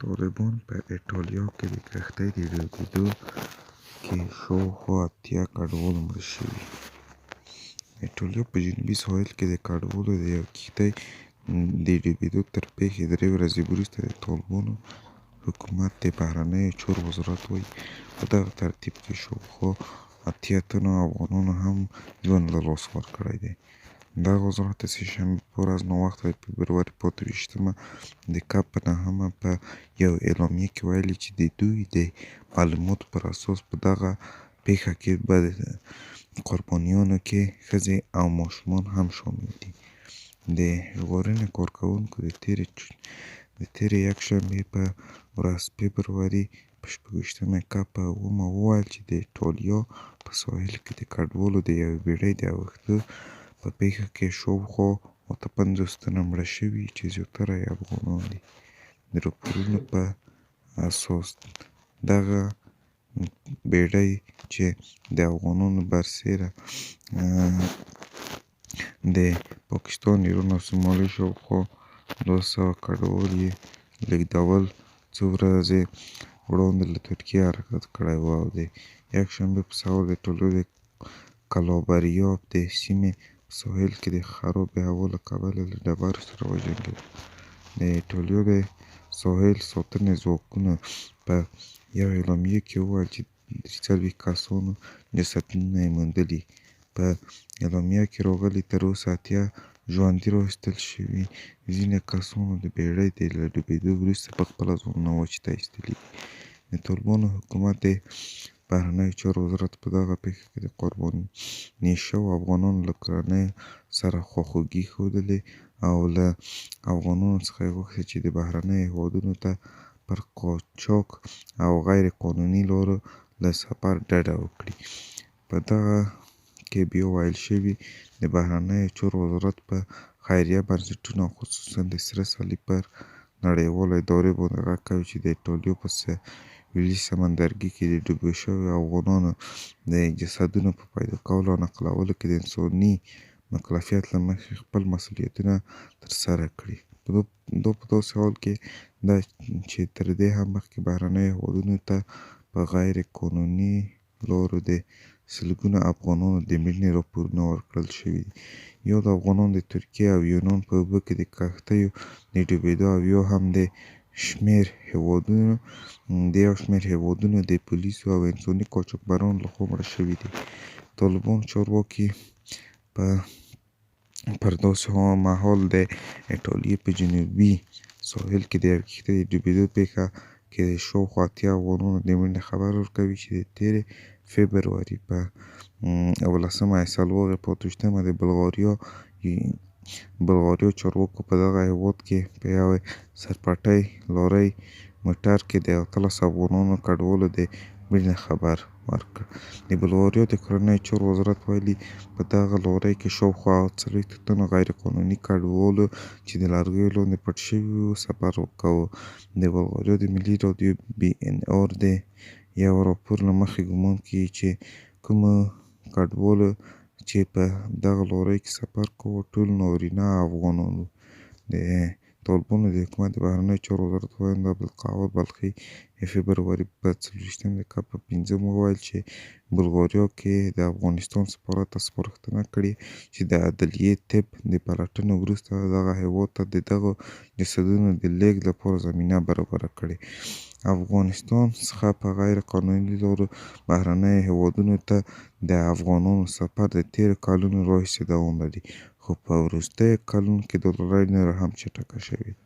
طالبان په ایټالیا کې د کښتۍ د ډوبېدو کې شاوخوا 80 کډوال مړه شوي. د ایټالیا په جنوبي ساحل کې د کډوالو د یوې کښتۍ د ډوبېدو تر پېښې 3 ورځې وروسته د طالبانو حکومت د بهرنیو چارو وزارت وایي په دغه ترتیب کې شاوخوا 80 تنو افغانانو هم ژوند له لاسه ورکړی دی. دغه وزارت د سه‌شنبې په ورځ ناوخته د فبروري په 28مه د کب په 9مه په یو اعلامیه کې ویلي چې د دوی د معلوماتو پر اساس په دغه پېښه کې به د قربانیانو کې ښځې او ماشومان هم شامل دي. د ژغورنې کارکوونکو د تېرې یکشنبې په ورځ فبروري په 26مه کب په 7مه وویل چې د ایټالیا په ساحل کې د کډوالو د یوې بېړۍ د اوښتو په پېښه کې شاوخوا 58 تنه مړه شوي چې زیاتره یې افغانان دي. د راپورونو په اساس دغه بېړۍ چې د افغانانو برسېره د پاکستان، ایران او سومالیا شاوخوا 200 کډوال یې لېږدول څو ورځې وړاندې له ترکیې حرکت کړی و او د یکشنبې په سهار د ایټالیا د کالابریا د سیمې په ساحل کې د خرابې هوا له کبله له ډبرو سره وجنګېدل. د ایټالیا د ساحل ساتنې ځواکونو په یو اعلامیه کې وویل چې 43 کسانو جسدونه یې موندلي. په اعلامیه کې راغلي تر اوسه 80 ژوندي راایستل شوي. ځینې کسانو د بېړۍ د له ډوبېدو وروسته پخپله ځانونه وچې ته ایستلي دي. د طالبانو حکومت د بهرنیو چارو وزارت په دغه پېښه کې د قرباني شوو افغانانو له کورنیو سره خواخوږي ښودلې او له افغانانو څخه یې غوښتي چې د بهرنیو هېوادونو ته پر قاچاق او غیر قانوني لارو له سفر ډډه وکړي. په دغه کې بیا ویل شوي د بهرنیو چارو وزارت په خیریه بنسټونو او خصوصاً د سره صلیب پر نړیوالې ادارې باندې غږ کوي چې د ایټالیا په سویلي سمندرګي کې د ډوبو شویو افغانانو د جسدونو په پیدا کولو او نقلولو کې د انساني مکلفیت له مخې خپل مسؤلیتونه ترسره کړي. دا په داسې حال کې ده چې تر دې هم مخکې بهرنیو هېوادونو ته په غیر قانوني لارو د سلګونو افغانانو د مړینې راپورونه ورکړل شوي دي. یاد افغانان د ترکیې او یونان په اوبو کې د کښتیو د ډوبېدو او یو شمېر هېوادونو د پولیسو او انساني قاچاقبرانو لخوا مړه شوي دي. طالبان چارواکي پر داسې مهال د ایټالیا په جنوبي ساحل کې د یوې کښتۍ د ډوبېدو پېښه کې د شاوخوا 80 افغانانو د مړینې خبر ورکوي چې د تېرې فبروري په 11مه یې سلواغې په 28مه د بلغاریا چارواکو په دغه هېواد کې په یوې سرپټۍ لارۍ موټر کې د 18 افغانانو کډوالو د مړینې خبر ورکړ. د بلغاریا د کورنیو چارو وزارت ویلي په دغه لارۍ کې شاوخوا 40 تنو غیر قانوني کډوالو چې د لرګیو لاندې پټ شوي وو سفر کاوه. د بلغاریا د ملي راډیو BNR د یو راپور له مخې ګمان کېږي چې کومو کډوالو چې په دغه لارۍ کې سفر کاوه ټول نارینه افغانان وو. د طالبانو د حکومت د بهرنیو چارو وزارت ویاند عبدالقهار بلخي د فبروري په 24مه د کب په 5مه وویل چې بلغاریا کې د افغانستان سفارت ته سپارښتنه کړې چې د عدلیې طب د پلټنو وروسته دغه هېواد ته د دغو جسدونو د لېږد لپاره زمینه برابره کړي. افغانستان څخه په غیر قانوني لارو بهرنیو هېوادونو ته د افغانانو سفر د تېرو کلونو راهیسې دوام لري، خو په وروستیو کلونو کې دا لړۍ نوره هم چټکه شوې ده.